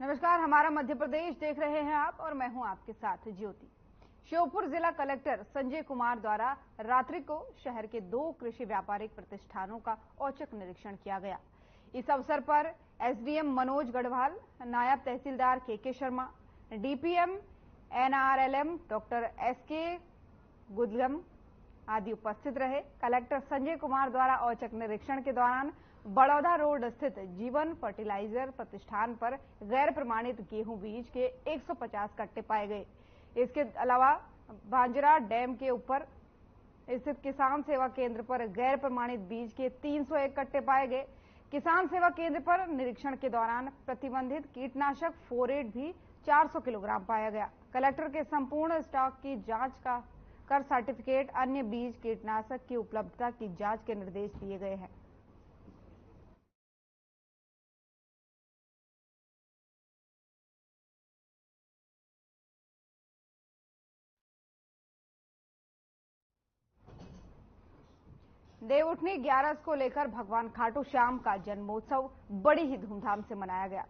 नमस्कार, हमारा मध्य प्रदेश देख रहे हैं आप और मैं हूं आपके साथ ज्योति। श्योपुर जिला कलेक्टर संजय कुमार द्वारा रात्रि को शहर के 2 कृषि व्यापारिक प्रतिष्ठानों का औचक निरीक्षण किया गया। इस अवसर पर एसडीएम मनोज गढ़वाल, नायब तहसीलदार K Sharma, DPM NRLM doctor SK Gudlam आदि उपस्थित रहे। कलेक्टर संजय कुमार द्वारा औचक निरीक्षण के दौरान बड़ौदा रोड स्थित जीवन फर्टिलाइजर प्रतिष्ठान पर गैर प्रमाणित गेहूं बीज के 150 कट्टे पाए गए। इसके अलावा भांजरा डैम के ऊपर स्थित किसान सेवा केंद्र पर गैर प्रमाणित बीज के 301 कट्टे पाए गए। किसान सेवा केंद्र पर निरीक्षण के दौरान प्रतिबंधित कीटनाशक फोरेट भी 400 किलोग्राम पाया गया। कलेक्टर के संपूर्ण स्टॉक की जांच कर सर्टिफिकेट, अन्य बीज कीटनाशक की उपलब्धता की जांच के निर्देश दिए गए हैं। देवउठनी 11 को लेकर भगवान खाटू श्याम का जन्मोत्सव बड़ी ही धूमधाम से मनाया गया।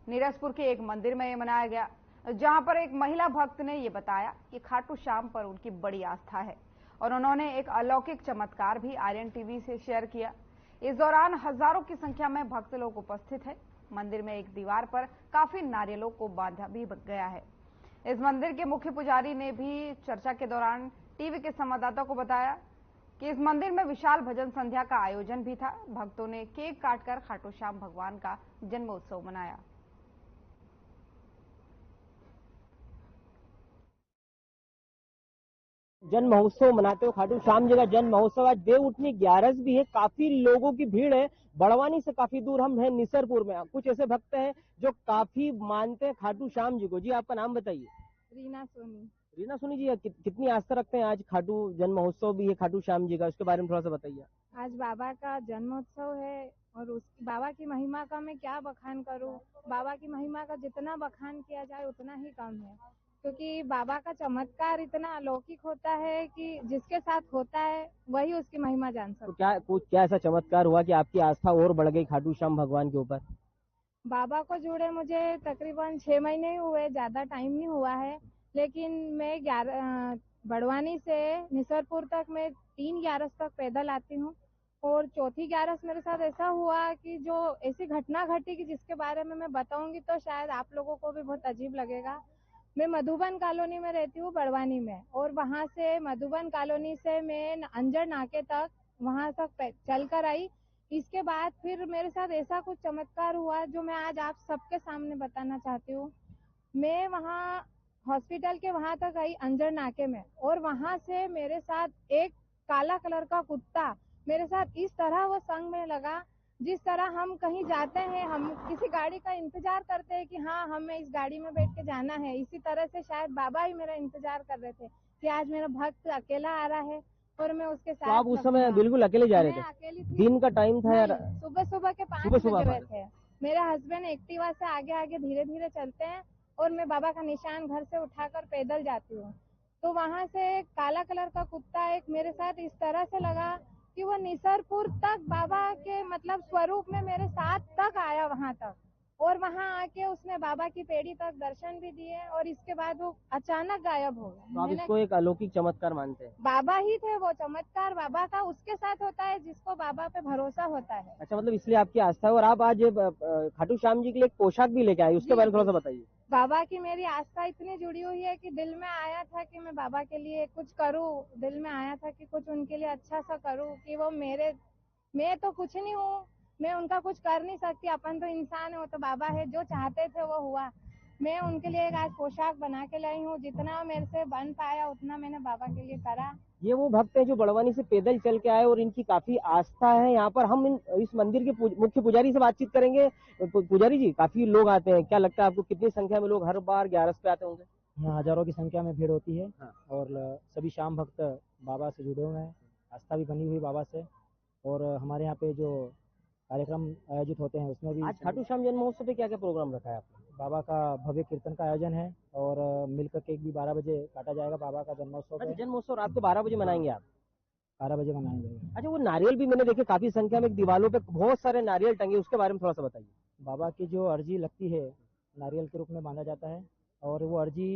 नीरजपुर के एक मंदिर में ये मनाया गया, जहां पर एक महिला भक्त ने ये बताया कि खाटू श्याम पर उनकी बड़ी आस्था है और उन्होंने एक अलौकिक चमत्कार भी आर्यन टीवी से शेयर किया। इस दौरान हजारों की संख्या में भक्त लोग उपस्थित हैं। मंदिर में एक दीवार पर काफी नारियलों को बांधा भी गया है। इस मंदिर के मुख्य पुजारी ने भी चर्चा के दौरान टीवी के संवाददाता को बताया कि इस मंदिर में विशाल भजन संध्या का आयोजन भी था। भक्तों ने केक काटकर खाटू श्याम भगवान का जन्मोत्सव मनाया। जन्म महोत्सव मनाते हो खाटू श्याम जी का जन्म महोत्सव। आज देवउठनी 11 भी है, काफी लोगों की भीड़ है। बड़वानी से काफी दूर हम हैं निसरपुर में। कुछ ऐसे भक्त हैं जो काफी मानते हैं खाटू श्याम जी को। जी, आपका नाम बताइए। रीना सोनी। रीना सोनी जी, कितनी आस्था रखते हैं? आज खाटू जन्म महोत्सव भी है खाटू श्याम जी का, उसके बारे में थोड़ा सा बताइए। आज बाबा का जन्मोत्सव है और उस बाबा की महिमा का मैं क्या बखान करूं। बाबा की महिमा का जितना बखान किया जाए उतना ही कम है, क्योंकि बाबा का चमत्कार इतना अलौकिक होता है कि जिसके साथ होता है वही उसकी महिमा जान सकता है। तो क्या ऐसा चमत्कार हुआ कि आपकी आस्था और बढ़ गई खाटू श्याम भगवान के ऊपर? बाबा को जुड़े मुझे तकरीबन 6 महीने ही हुए, ज्यादा टाइम नहीं हुआ है। लेकिन मैं बड़वानी से निसरपुर तक मैं 3 ग्यारस तक पैदल आती हूँ और चौथी ग्यारस मेरे साथ ऐसा हुआ कि जो ऐसी घटना घटी कि जिसके बारे में मैं बताऊंगी तो शायद आप लोगों को भी बहुत अजीब लगेगा। मैं मधुबन कॉलोनी में रहती हूँ बड़वानी में, और वहाँ से मधुबन कॉलोनी से मैं अंजर नाके तक वहाँ तक चल कर आई। इसके बाद फिर मेरे साथ ऐसा कुछ चमत्कार हुआ जो मैं आज आप सबके सामने बताना चाहती हूँ। मैं वहाँ हॉस्पिटल के वहां तक आई अंजर नाके में, और वहां से मेरे साथ एक काला कलर का कुत्ता मेरे साथ इस तरह वो संग में लगा, जिस तरह हम कहीं जाते हैं, हम किसी गाड़ी का इंतजार करते हैं कि हाँ हमें इस गाड़ी में बैठ के जाना है। इसी तरह से शायद बाबा ही मेरा इंतजार कर रहे थे कि आज मेरा भक्त अकेला आ रहा है और मैं उसके साथ। तो आप उस समय बिल्कुल अकेले जा रहे थे? अकेली थी। दिन का टाइम था यार? सुबह के 5 बजे हुए थे। मेरे हस्बैंड एक्टिवा से आगे आगे धीरे धीरे चलते हैं और मैं बाबा का निशान घर से उठाकर पैदल जाती हूँ। तो वहां से काला कलर का कुत्ता एक मेरे साथ इस तरह से लगा कि वो निसरपुर तक बाबा के मतलब स्वरूप में मेरे साथ तक आया वहां तक, और वहां आके उसने बाबा की पेड़ी तक दर्शन भी दिए और इसके बाद वो अचानक गायब हो गया। तो आप इसको एक अलौकिक चमत्कार मानते हैं? बाबा ही थे वो, चमत्कार बाबा का उसके साथ होता है जिसको बाबा पे भरोसा होता है। अच्छा, मतलब इसलिए आपकी आस्था है। और आप आज खाटू श्याम जी के लिए एक पोशाक भी लेके आए, उसके बारे में थोड़ा सा बताइए। बाबा की मेरी आस्था इतनी जुड़ी हुई है कि दिल में आया था कि मैं बाबा के लिए कुछ करूं, दिल में आया था कि कुछ उनके लिए अच्छा सा करूं कि वो मैं तो कुछ नहीं हूँ, मैं उनका कुछ कर नहीं सकती, अपन तो इंसान है, वो तो बाबा है, जो चाहते थे वो हुआ। मैं उनके लिए एक आज पोशाक बना के लाई हूँ, जितना मेरे से बन पाया उतना मैंने बाबा के लिए करा। ये वो भक्त हैं जो बड़वानी से पैदल चल के आए और इनकी काफी आस्था है यहाँ पर। हम इस मंदिर के मुख्य पुजारी से बातचीत करेंगे। पुजारी जी, काफी लोग आते हैं, क्या लगता है आपको कितनी संख्या में लोग हर बार 11 पे आते होंगे? यहाँ हजारों की संख्या में भीड़ होती है। हाँ। और सभी श्याम भक्त बाबा से जुड़े हुए हैं, आस्था भी बनी हुई बाबा से। और हमारे यहाँ पे जो कार्यक्रम आयोजित होते हैं उसमें भी आज खाटू श्याम जन्म महोत्सव पे क्या क्या प्रोग्राम रखा है आपने? बाबा का भव्य कीर्तन का आयोजन है और मिलकर केक भी 12 बजे काटा जाएगा। बाबा का जन्मोत्सव अच्छा, जन्म महोत्सव रात को 12 बजे मनाएंगे आप? 12 बजे मनाया जाएगा। अच्छा, वो नारियल भी मैंने देखे काफी संख्या में, दीवारों पे बहुत सारे नारियल टंगे, उसके बारे में थोड़ा सा बताइए। बाबा की जो अर्जी लगती है नारियल के रूप में बांधा जाता है और वो अर्जी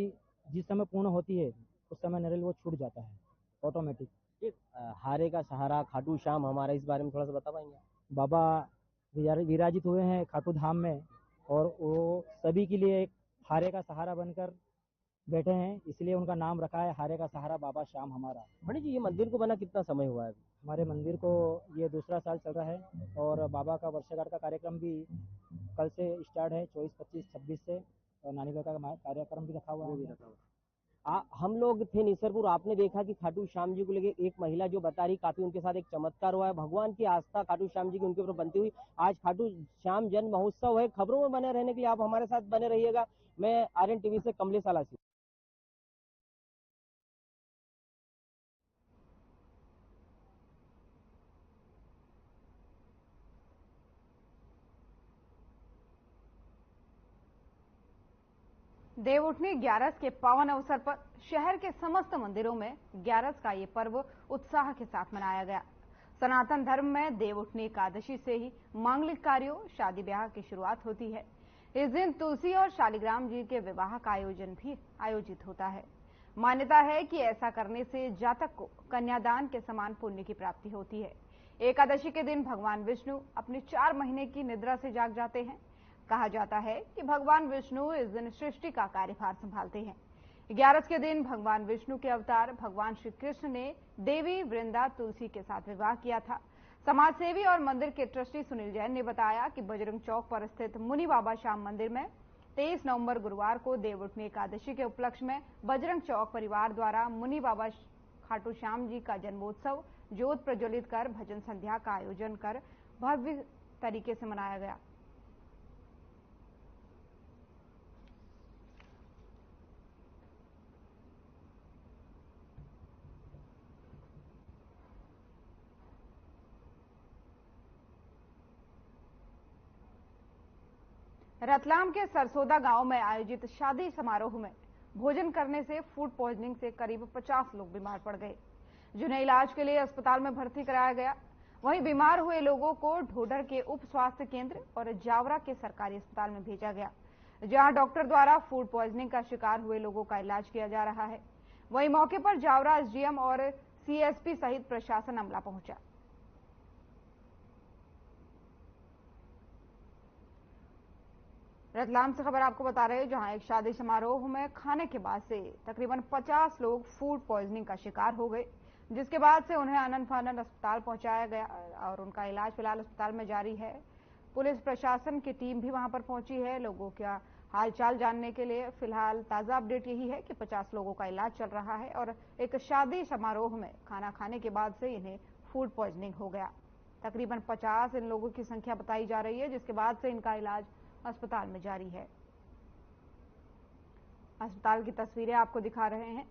जिस समय पूर्ण होती है उस समय नारियल वो छूट जाता है ऑटोमेटिक। ये हारे का सहारा खाटू श्याम हमारा, इस बारे में थोड़ा सा बता पाएंगे? बाबा विराजित हुए हैं खाटू धाम में और वो सभी के लिए एक हारे का सहारा बनकर बैठे हैं, इसलिए उनका नाम रखा है हारे का सहारा बाबा श्याम हमारा। पंडित जी, ये मंदिर को बना कितना समय हुआ है? हमारे मंदिर को ये दूसरा साल चल रहा है और बाबा का वर्षगांठ का कार्यक्रम भी कल से स्टार्ट है, 24, 25, 26 से, और नानी का कार्यक्रम भी रखा हुआ है। हम लोग थे निसरपुर, आपने देखा कि खाटू श्याम जी को लेके एक महिला जो बता रही काफी उनके साथ एक चमत्कार हुआ है। भगवान की आस्था खाटू श्याम जी की उनके ऊपर बनती हुई आज खाटू श्याम जन्म महोत्सव है। खबरों में बने रहने के लिए आप हमारे साथ बने रहिएगा। मैं आर्यन टीवी से कमलेश आलासी। देवउठनी ग्यारस के पावन अवसर पर शहर के समस्त मंदिरों में ग्यारस का ये पर्व उत्साह के साथ मनाया गया। सनातन धर्म में देवउठनी एकादशी से ही मांगलिक कार्यों, शादी ब्याह की शुरुआत होती है। इस दिन तुलसी और शालिग्राम जी के विवाह का आयोजन भी आयोजित होता है। मान्यता है कि ऐसा करने से जातक को कन्यादान के समान पुण्य की प्राप्ति होती है। एकादशी के दिन भगवान विष्णु अपनी 4 महीने की निद्रा से जाग जाते हैं। कहा जाता है कि भगवान विष्णु इस दिन सृष्टि का कार्यभार संभालते हैं। ग्यारस के दिन भगवान विष्णु के अवतार भगवान श्री कृष्ण ने देवी वृंदा तुलसी के साथ विवाह किया था। समाजसेवी और मंदिर के ट्रस्टी सुनील जैन ने बताया कि बजरंग चौक पर स्थित मुनि बाबा श्याम मंदिर में 23 नवंबर गुरुवार को देवउठनी एकादशी के उपलक्ष्य में बजरंग चौक परिवार द्वारा मुनि बाबा खाटू श्याम जी का जन्मोत्सव ज्योत प्रज्वलित कर भजन संध्या का आयोजन कर भव्य तरीके से मनाया गया। रतलाम के सरसोदा गांव में आयोजित शादी समारोह में भोजन करने से फूड पॉइजनिंग से करीब 50 लोग बीमार पड़ गए, जिन्हें इलाज के लिए अस्पताल में भर्ती कराया गया। वहीं बीमार हुए लोगों को ढोडर के उप स्वास्थ्य केंद्र और जावरा के सरकारी अस्पताल में भेजा गया, जहां डॉक्टर द्वारा फूड पॉइजनिंग का शिकार हुए लोगों का इलाज किया जा रहा है। वहीं मौके पर जावरा एसडीएम और सीएसपी सहित प्रशासन अमला पहुंचा। रतलाम से खबर आपको बता रहे हैं, जहां एक शादी समारोह में खाने के बाद से तकरीबन 50 लोग फूड पॉइजनिंग का शिकार हो गए, जिसके बाद से उन्हें आनन फानन अस्पताल पहुंचाया गया और उनका इलाज फिलहाल अस्पताल में जारी है। पुलिस प्रशासन की टीम भी वहां पर पहुंची है लोगों का हालचाल जानने के लिए। फिलहाल ताजा अपडेट यही है कि 50 लोगों का इलाज चल रहा है और एक शादी समारोह में खाना खाने के बाद से इन्हें फूड पॉइजनिंग हो गया। तकरीबन 50 इन लोगों की संख्या बताई जा रही है, जिसके बाद से इनका इलाज अस्पताल में जारी है। अस्पताल की तस्वीरें आपको दिखा रहे हैं।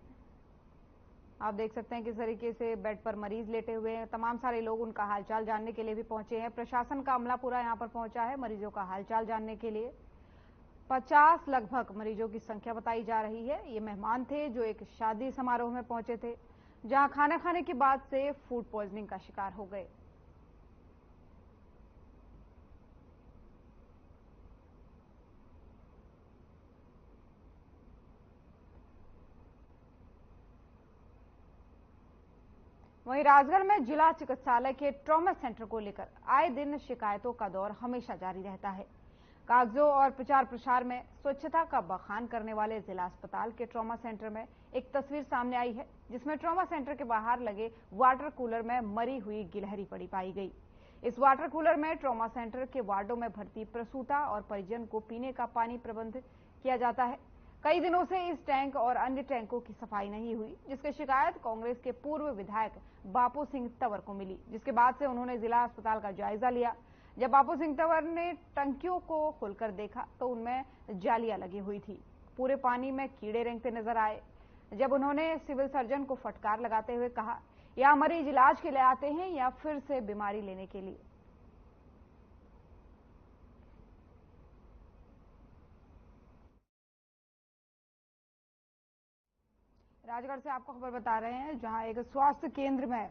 आप देख सकते हैं किस तरीके से बेड पर मरीज लेटे हुए हैं। तमाम सारे लोग उनका हालचाल जानने के लिए भी पहुंचे हैं। प्रशासन का अमला पूरा यहां पर पहुंचा है मरीजों का हालचाल जानने के लिए। 50 लगभग मरीजों की संख्या बताई जा रही है। ये मेहमान थे जो एक शादी समारोह में पहुंचे थे, जहां खाना खाने के बाद से फूड पॉइजनिंग का शिकार हो गए। वहीं राजगढ़ में जिला चिकित्सालय के ट्रॉमा सेंटर को लेकर आए दिन शिकायतों का दौर हमेशा जारी रहता है। कागजों और प्रचार प्रसार में स्वच्छता का बखान करने वाले जिला अस्पताल के ट्रॉमा सेंटर में एक तस्वीर सामने आई है, जिसमें ट्रॉमा सेंटर के बाहर लगे वाटर कूलर में मरी हुई गिलहरी पड़ी पाई गई। इस वाटर कूलर में ट्रॉमा सेंटर के वार्डों में भर्ती प्रसूता और परिजन को पीने का पानी प्रबंध किया जाता है। कई दिनों से इस टैंक और अन्य टैंकों की सफाई नहीं हुई, जिसकी शिकायत कांग्रेस के पूर्व विधायक बापू सिंह तंवर को मिली, जिसके बाद से उन्होंने जिला अस्पताल का जायजा लिया। जब बापू सिंह तंवर ने टंकियों को खोलकर देखा तो उनमें जालियां लगी हुई थी, पूरे पानी में कीड़े रेंगते नजर आए। जब उन्होंने सिविल सर्जन को फटकार लगाते हुए कहा, या मरीज इलाज के लिए आते हैं या फिर से बीमारी लेने के लिए। राजगढ़ से आपको खबर बता रहे हैं, जहां एक स्वास्थ्य केंद्र में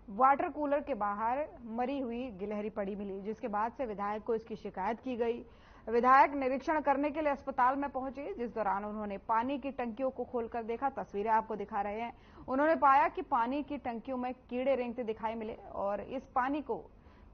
वाटर कूलर के बाहर मरी हुई गिलहरी पड़ी मिली, जिसके बाद से विधायक को इसकी शिकायत की गई। विधायक निरीक्षण करने के लिए अस्पताल में पहुंचे, जिस दौरान उन्होंने पानी की टंकियों को खोलकर देखा। तस्वीरें आपको दिखा रहे हैं। उन्होंने पाया कि पानी की टंकियों में कीड़े रेंगते दिखाई मिले और इस पानी को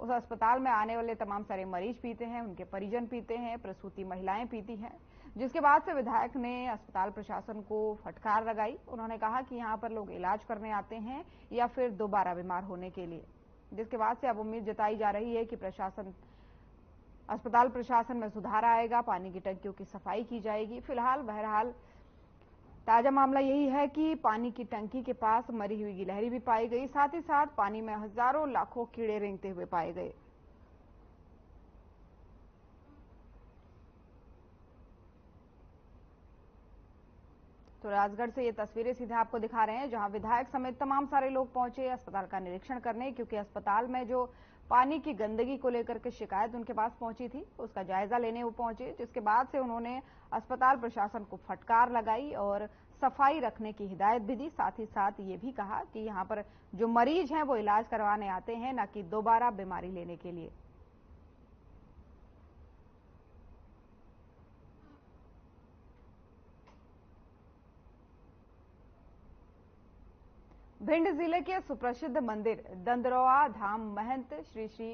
उस अस्पताल में आने वाले तमाम सारे मरीज पीते हैं, उनके परिजन पीते हैं, प्रसूति महिलाएं पीती हैं। जिसके बाद से विधायक ने अस्पताल प्रशासन को फटकार लगाई। उन्होंने कहा कि यहाँ पर लोग इलाज करने आते हैं या फिर दोबारा बीमार होने के लिए। जिसके बाद से अब उम्मीद जताई जा रही है कि अस्पताल प्रशासन में सुधार आएगा, पानी की टंकियों की सफाई की जाएगी। फिलहाल बहरहाल ताजा मामला यही है कि पानी की टंकी के पास मरी हुई गिलहरी भी पाई गई, साथ ही साथ पानी में हजारों लाखों कीड़े रेंगते हुए पाए गए। तो राजगढ़ से ये तस्वीरें सीधे आपको दिखा रहे हैं, जहां विधायक समेत तमाम सारे लोग पहुंचे अस्पताल का निरीक्षण करने, क्योंकि अस्पताल में जो पानी की गंदगी को लेकर के शिकायत उनके पास पहुंची थी, उसका जायजा लेने वो पहुंचे। जिसके बाद से उन्होंने अस्पताल प्रशासन को फटकार लगाई और सफाई रखने की हिदायत भी दी। साथ ही साथ ये भी कहा कि यहाँ पर जो मरीज हैं वो इलाज करवाने आते हैं, न कि दोबारा बीमारी लेने के लिए। भिंड जिले के सुप्रसिद्ध मंदिर दंदरौआ धाम महंत श्री श्री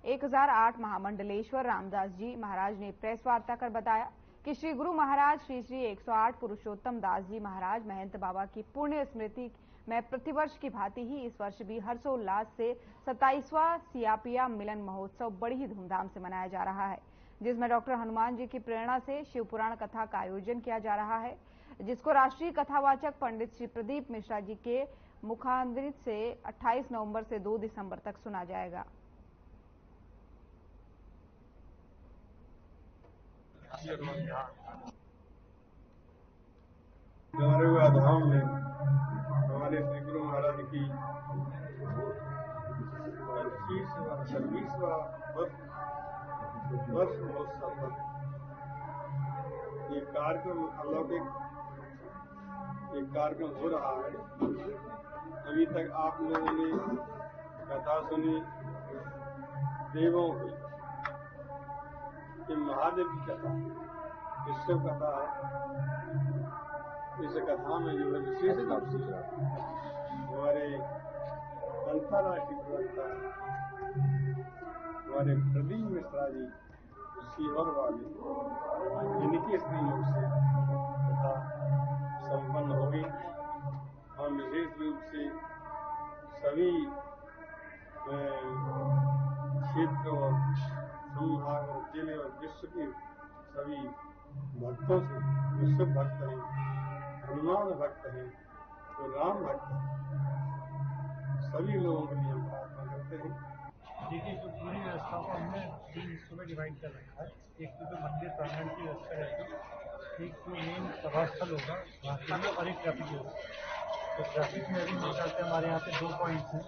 1008 महामंडलेश्वर रामदास जी महाराज ने प्रेस वार्ता कर बताया कि श्री गुरु महाराज श्री श्री 108 पुरुषोत्तम दास जी महाराज महंत बाबा की पुण्य स्मृति में प्रतिवर्ष की भांति ही इस वर्ष भी हर्षोल्लास से 27वां सियापिया मिलन महोत्सव बड़ी ही धूमधाम से मनाया जा रहा है, जिसमें डॉक्टर हनुमान जी की प्रेरणा से शिव पुराण कथा का आयोजन किया जा रहा है, जिसको राष्ट्रीय कथावाचक पंडित श्री प्रदीप मिश्रा जी के मुखांतरित से 28 नवंबर से 2 दिसंबर तक सुना जाएगा। दंदरौआ धाम में हमारे श्री गुरु महाराज की 26वां वर्ष महोत्सव पर ये कार्यक्रम अलौकिक एक कार्यक्रम हो रहा है। अभी तक आप लोगों ने कथा सुनी देवों की, कि महादेव की कथा, विश्व कथा है। इस कथा में जो है विशेष रूप से हमारे अंतर्राष्ट्रीय प्रवक्ता हमारे प्रदीप मिश्रा जी सीहोर वाले, इनके सहयोग से कथा संपन्न होगी। हम विशेष रूप से सभी क्षेत्र और संभाग और जिले और विश्व के सभी भक्तों से, जो शिव भक्त हैं, हनुमान भक्त हैं, तो राम भक्त हैं, सभी लोगों के लिए हम प्रार्थना करते हैं। देखिए, जो पूरी व्यवस्था को हमने 3 हिस्सों में डिवाइड कर रखा है। एक तो जो मंदिर प्रांगण की व्यवस्था रहेगी, एक जो मेन सभा स्थल होगा वहाँ के लिए, और एक ट्रैफिक व्यवस्था। तो ट्रैफिक में अभी मेरे ख्याल से हमारे यहाँ पे 2 पॉइंट्स हैं।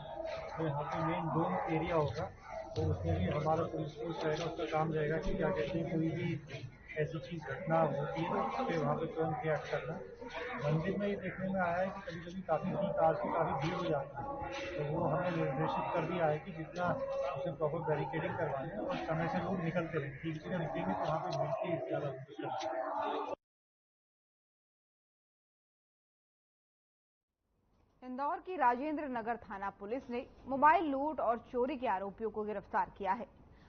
तो यहाँ पे मेन डोम एरिया होगा, तो उसमें भी हमारा पुलिस फोर्स रहेगा, उसका काम रहेगा कि क्या कहते हैं कोई भी ऐसी चीज़ घटना होती है तो उस पर वहाँ पर तुरंत रिएक्ट करना। मंदिर में ये देखने में आया है कि कभी कभी काफ़ी पीक आवर्स में काफ़ी भीड़ हो जाती है, तो वो हमने निर्देशित कर दिया है कि जितना उसमें प्रॉपर बैरिकेडिंग करवाएं और समय से लोग निकलते रहें। ठीक जगह निकलेंगे तो वहाँ पर भीड़ की ज़्यादा। इंदौर की राजेंद्र नगर थाना पुलिस ने मोबाइल लूट और चोरी के आरोपियों को गिरफ्तार किया है।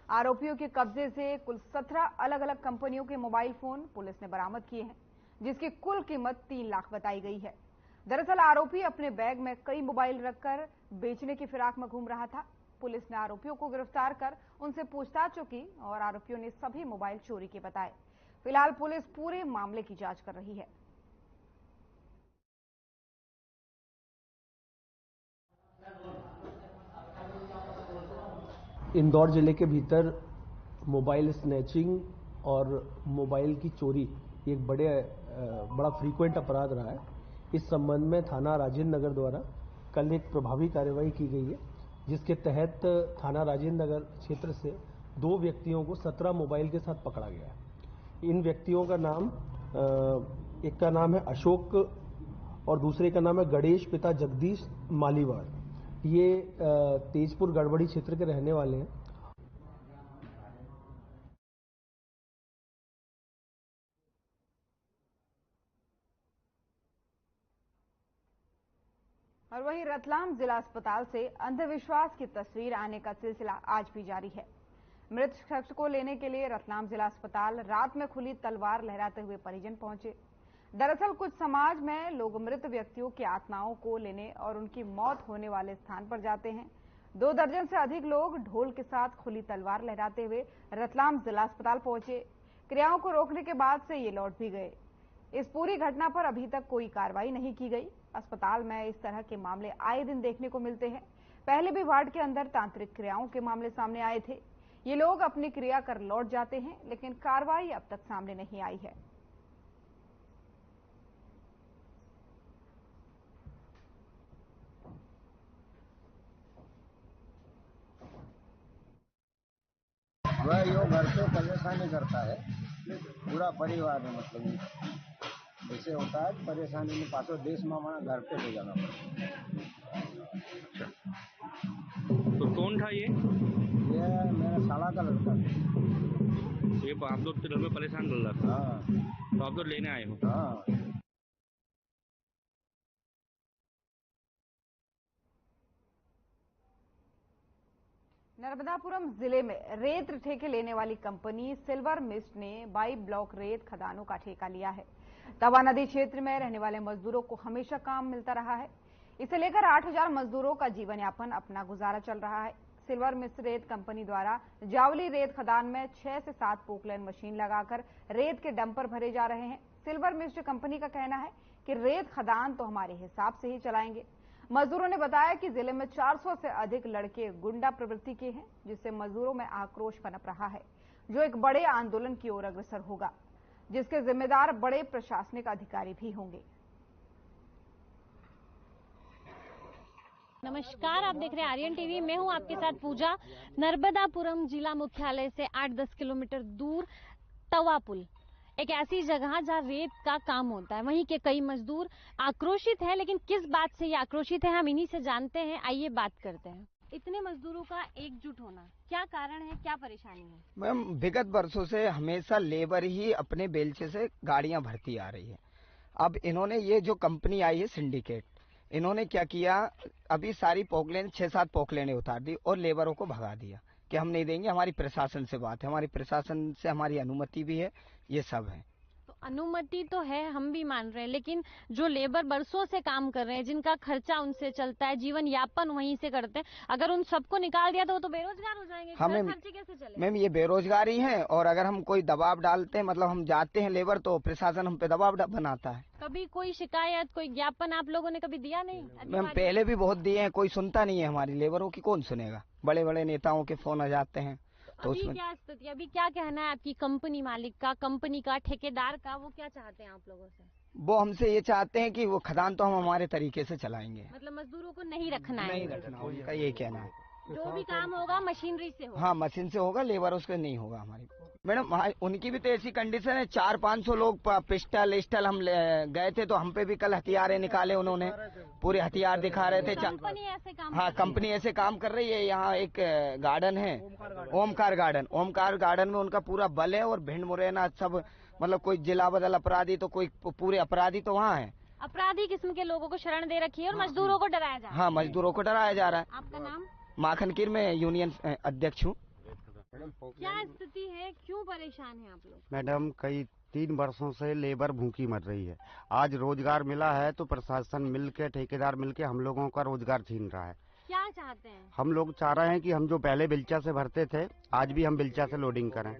आरोपियों के कब्जे से कुल 17 अलग अलग कंपनियों के मोबाइल फोन पुलिस ने बरामद किए हैं, जिसकी कुल कीमत 3 लाख बताई गई है। दरअसल आरोपी अपने बैग में कई मोबाइल रखकर बेचने की फिराक में घूम रहा था। पुलिस ने आरोपियों को गिरफ्तार कर उनसे पूछताछ की और आरोपियों ने सभी मोबाइल चोरी के बताए। फिलहाल पुलिस पूरे मामले की जांच कर रही है। इंदौर जिले के भीतर मोबाइल स्नैचिंग और मोबाइल की चोरी एक बड़ा फ्रीक्वेंट अपराध रहा है। इस संबंध में थाना राजेंद्र नगर द्वारा कल एक प्रभावी कार्रवाई की गई है, जिसके तहत थाना राजेंद्र नगर क्षेत्र से 2 व्यक्तियों को 17 मोबाइल के साथ पकड़ा गया है। इन व्यक्तियों का नाम, एक का नाम है अशोक और दूसरे का नाम है गणेश पिता जगदीश मालीवाड़। ये तेजपुर गड़बड़ी क्षेत्र के रहने वाले हैं। और वहीं रतलाम जिला अस्पताल से अंधविश्वास की तस्वीर आने का सिलसिला आज भी जारी है। मृत शख्स को लेने के लिए रतलाम जिला अस्पताल रात में खुली तलवार लहराते हुए परिजन पहुंचे। दरअसल कुछ समाज में लोग मृत व्यक्तियों की आत्माओं को लेने और उनकी मौत होने वाले स्थान पर जाते हैं। 2 दर्जन से अधिक लोग ढोल के साथ खुली तलवार लहराते हुए रतलाम जिला अस्पताल पहुंचे। क्रियाओं को रोकने के बाद से ये लौट भी गए। इस पूरी घटना पर अभी तक कोई कार्रवाई नहीं की गई। अस्पताल में इस तरह के मामले आए दिन देखने को मिलते हैं। पहले भी वार्ड के अंदर तांत्रिक क्रियाओं के मामले सामने आए थे। ये लोग अपनी क्रिया कर लौट जाते हैं, लेकिन कार्रवाई अब तक सामने नहीं आई है। वह यो घर पे परेशानी करता है, पूरा परिवार में मतलब ऐसे होता है। परेशानी में पासो देश में हमारा घर पे हो जाना पड़ता। तो कौन था ये मेरा साला का लड़का था। ये आप लोग घर में परेशान कर रहा था? हाँ। तो आप लोग लेने आए हो? हाँ। नर्मदापुरम जिले में रेत ठेके लेने वाली कंपनी सिल्वर मिस्ट ने 22 ब्लॉक रेत खदानों का ठेका लिया है। तवा नदी क्षेत्र में रहने वाले मजदूरों को हमेशा काम मिलता रहा है। इसे लेकर 8000 मजदूरों का जीवन यापन, अपना गुजारा चल रहा है। सिल्वर मिस्ट रेत कंपनी द्वारा जावली रेत खदान में 6 से 7 पोकलैंड मशीन लगाकर रेत के डंपर भरे जा रहे हैं। सिल्वर मिस्ट कंपनी का कहना है कि रेत खदान तो हमारे हिसाब से ही चलाएंगे। मजदूरों ने बताया कि जिले में 400 से अधिक लड़के गुंडा प्रवृत्ति के हैं, जिससे मजदूरों में आक्रोश पनप रहा है, जो एक बड़े आंदोलन की ओर अग्रसर होगा, जिसके जिम्मेदार बड़े प्रशासनिक अधिकारी भी होंगे। नमस्कार, आप देख रहे हैं आर्यन टीवी। मैं हूं आपके साथ पूजा। नर्मदापुरम जिला मुख्यालय से 8-10 किलोमीटर दूर तवा पुल एक ऐसी जगह जहां रेत का काम होता है। वहीं के कई मजदूर आक्रोशित हैं, लेकिन किस बात से ये आक्रोशित है हम इन्हीं से जानते हैं। आइए बात करते हैं। इतने मजदूरों का एकजुट होना, क्या कारण है, क्या परेशानी है? मैम, विगत वर्षों से हमेशा लेबर ही अपने बेलचे से गाड़ियां भरती आ रही है। अब इन्होंने ये जो कंपनी आई है सिंडिकेट, इन्होंने क्या किया, अभी सारी पोकलेन 6-7 पोकलेने उतार दी और लेबरों को भगा दिया कि हम नहीं देंगे। हमारी प्रशासन से बात है, हमारी प्रशासन से हमारी अनुमति भी है, ये सब है। तो अनुमति तो है, हम भी मान रहे हैं, लेकिन जो लेबर बरसों से काम कर रहे हैं, जिनका खर्चा उनसे चलता है, जीवन यापन वहीं से करते हैं, अगर उन सबको निकाल दिया तो वो तो बेरोजगार हो जाएंगे। खर्चे कैसे चले? मैम, ये बेरोजगारी है, और अगर हम कोई दबाव डालते हैं, मतलब हम जाते हैं लेबर, तो प्रशासन हम पे दबाव बनाता है। कभी कोई शिकायत, कोई ज्ञापन आप लोगों ने कभी दिया नहीं? मैम, पहले भी बहुत दिए हैं, कोई सुनता नहीं है। हमारी लेबरों की कौन सुनेगा? बड़े बड़े नेताओं के फोन आ जाते हैं। तो अभी क्या स्थिति, अभी क्या कहना है आपकी कंपनी मालिक का, कंपनी का, ठेकेदार का? वो क्या चाहते हैं आप लोगों से? वो हमसे ये चाहते हैं कि वो खदान तो हम हमारे तरीके से चलाएंगे, मतलब मजदूरों को नहीं रखना है। नहीं रखना, उनका ये कहना है। जो भी काम होगा मशीनरी से होगा। हाँ, मशीन से होगा, लेबर उसके नहीं होगा हमारी। मैडम, उनकी भी तो ऐसी कंडीशन है, 400-500 लोग पिस्टल हम गए थे, तो हम पे भी कल हथियारे निकाले उन्होंने, पूरे हथियार दिखा रहे थे। कंपनी ऐसे काम हाँ, कंपनी ऐसे काम कर रही है। यहाँ एक गार्डन है, ओमकार गार्डन। ओमकार गार्डन में उनका पूरा बल है, और भिंड मुरैना सब, मतलब कोई जिला बदल अपराधी तो कोई पूरे अपराधी तो वहाँ है। अपराधी किस्म के लोगों को शरण दे रखी है और मजदूरों को डराया जा रहा है। हाँ, मजदूरों को डराया जा रहा है। आपका नाम? माखनकीर में यूनियन अध्यक्ष हूँ। क्या स्थिति है, क्यों परेशान है आप लोग? मैडम, कई 3 वर्षों से लेबर भूखी मर रही है। आज रोजगार मिला है तो प्रशासन मिलके, ठेकेदार मिलके हम लोगों का रोजगार छीन रहा है। क्या चाहते हैं? हम लोग चाह रहे हैं कि हम जो पहले बिल्चा से भरते थे, आज भी हम बिल्चा से लोडिंग करें,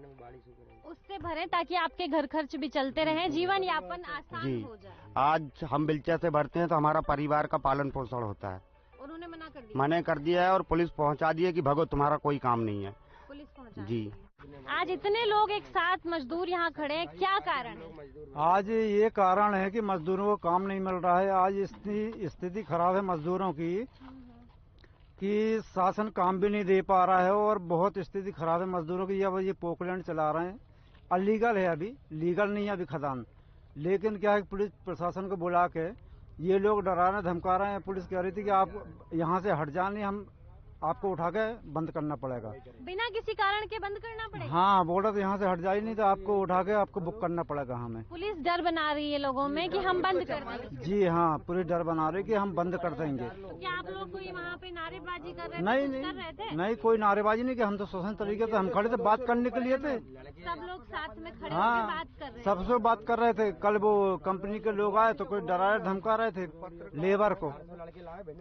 उससे भरें, ताकि आपके घर खर्च भी चलते रहे, जीवन यापन आसान हो जाए। आज हम बिल्चा से भरते हैं तो हमारा परिवार का पालन पोषण होता है। उन्होंने मना कर दिया है और पुलिस पहुंचा दी है कि भगो, तुम्हारा कोई काम नहीं है। पुलिस पहुंचा जी। आज इतने लोग एक साथ मजदूर यहाँ खड़े हैं, क्या कारण है? आज ये कारण है कि मजदूरों को काम नहीं मिल रहा है। आज इतनी स्थिति खराब है मजदूरों की कि शासन काम भी नहीं दे पा रहा है, और बहुत स्थिति खराब है मजदूरों की। अब ये पोकलैंड चला रहे हैं, अलीगल है, अभी लीगल नहीं है अभी खदान, लेकिन क्या है, पुलिस प्रशासन को बुला के ये लोग डरा रहे, धमका रहे हैं। पुलिस कह रही थी कि आप यहाँ से हट जाने, हम आपको उठा के बंद करना पड़ेगा। बिना किसी कारण के बंद करना पड़ेगा? हाँ, बोला तो यहाँ से हट जाए, नहीं तो आपको उठा के आपको बुक करना पड़ेगा हमें। पुलिस डर बना रही है लोगों में कि हम बंद कर देंगे। जी हाँ, पुलिस डर बना रही है कि हम बंद कर देंगे। तो क्या आप लोग कोई वहाँ पे नारेबाजी कर रहे थे? नहीं, कोई नारेबाजी नहीं, कि हम तो शोषण तरीके से हम खड़े थे, बात करने के लिए थे। सब लोग साथ में खड़े हाँ, बात कर रहे थे। सबसे बात कर रहे थे। कल वो कंपनी के लोग आए तो कोई डरा रहे धमका रहे थे लेबर को।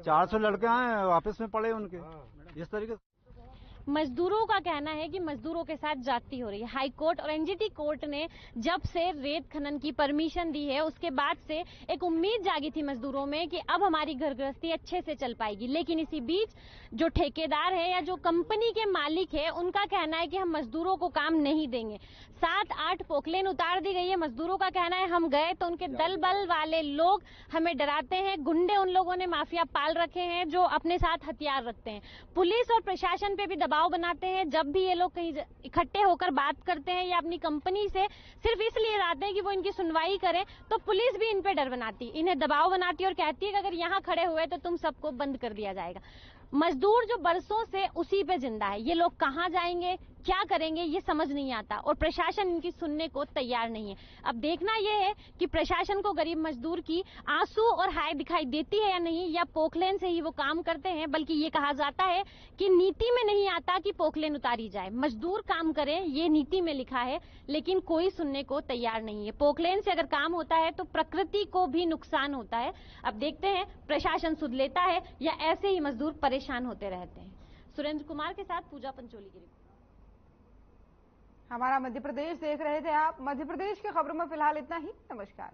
400 लड़के आए ऑफिस में पड़े उनके इस तरीके से। मजदूरों का कहना है कि मजदूरों के साथ जाती हो रही है। हाई कोर्ट और एनजीटी कोर्ट ने जब से रेत खनन की परमिशन दी है उसके बाद से एक उम्मीद जागी थी मजदूरों में कि अब हमारी घर गृहस्थी अच्छे से चल पाएगी। लेकिन इसी बीच जो ठेकेदार है या जो कंपनी के मालिक है उनका कहना है कि हम मजदूरों को काम नहीं देंगे। 7-8 पोकलेन उतार दी गई है। मजदूरों का कहना है हम गए तो उनके दल बल वाले लोग हमें डराते हैं। गुंडे उन लोगों ने माफिया पाल रखे हैं जो अपने साथ हथियार रखते हैं। पुलिस और प्रशासन पे भी दबाव बनाते हैं। जब भी ये लोग कहीं इकट्ठे होकर बात करते हैं या अपनी कंपनी से सिर्फ इसलिए आते हैं कि वो इनकी सुनवाई करें, तो पुलिस भी इन पे डर बनाती, इन्हें दबाव बनाती है और कहती है कि अगर यहाँ खड़े हुए तो तुम सबको बंद कर दिया जाएगा। मजदूर जो बरसों से उसी पे जिंदा है, ये लोग कहाँ जाएंगे, क्या करेंगे, ये समझ नहीं आता और प्रशासन इनकी सुनने को तैयार नहीं है। अब देखना यह है कि प्रशासन को गरीब मजदूर की आंसू और हाय दिखाई देती है या नहीं, या पोकलेन से ही वो काम करते हैं। बल्कि ये कहा जाता है कि नीति में नहीं आता कि पोकलेन उतारी जाए, मजदूर काम करें, ये नीति में लिखा है, लेकिन कोई सुनने को तैयार नहीं है। पोकलेन से अगर काम होता है तो प्रकृति को भी नुकसान होता है। अब देखते हैं प्रशासन सुध लेता है या ऐसे ही मजदूर परेशान होते रहते हैं। सुरेंद्र कुमार के साथ पूजा पंचोली की रिपोर्ट। हमारा मध्य प्रदेश देख रहे थे आप। मध्य प्रदेश की खबरों में फिलहाल इतना ही। नमस्कार।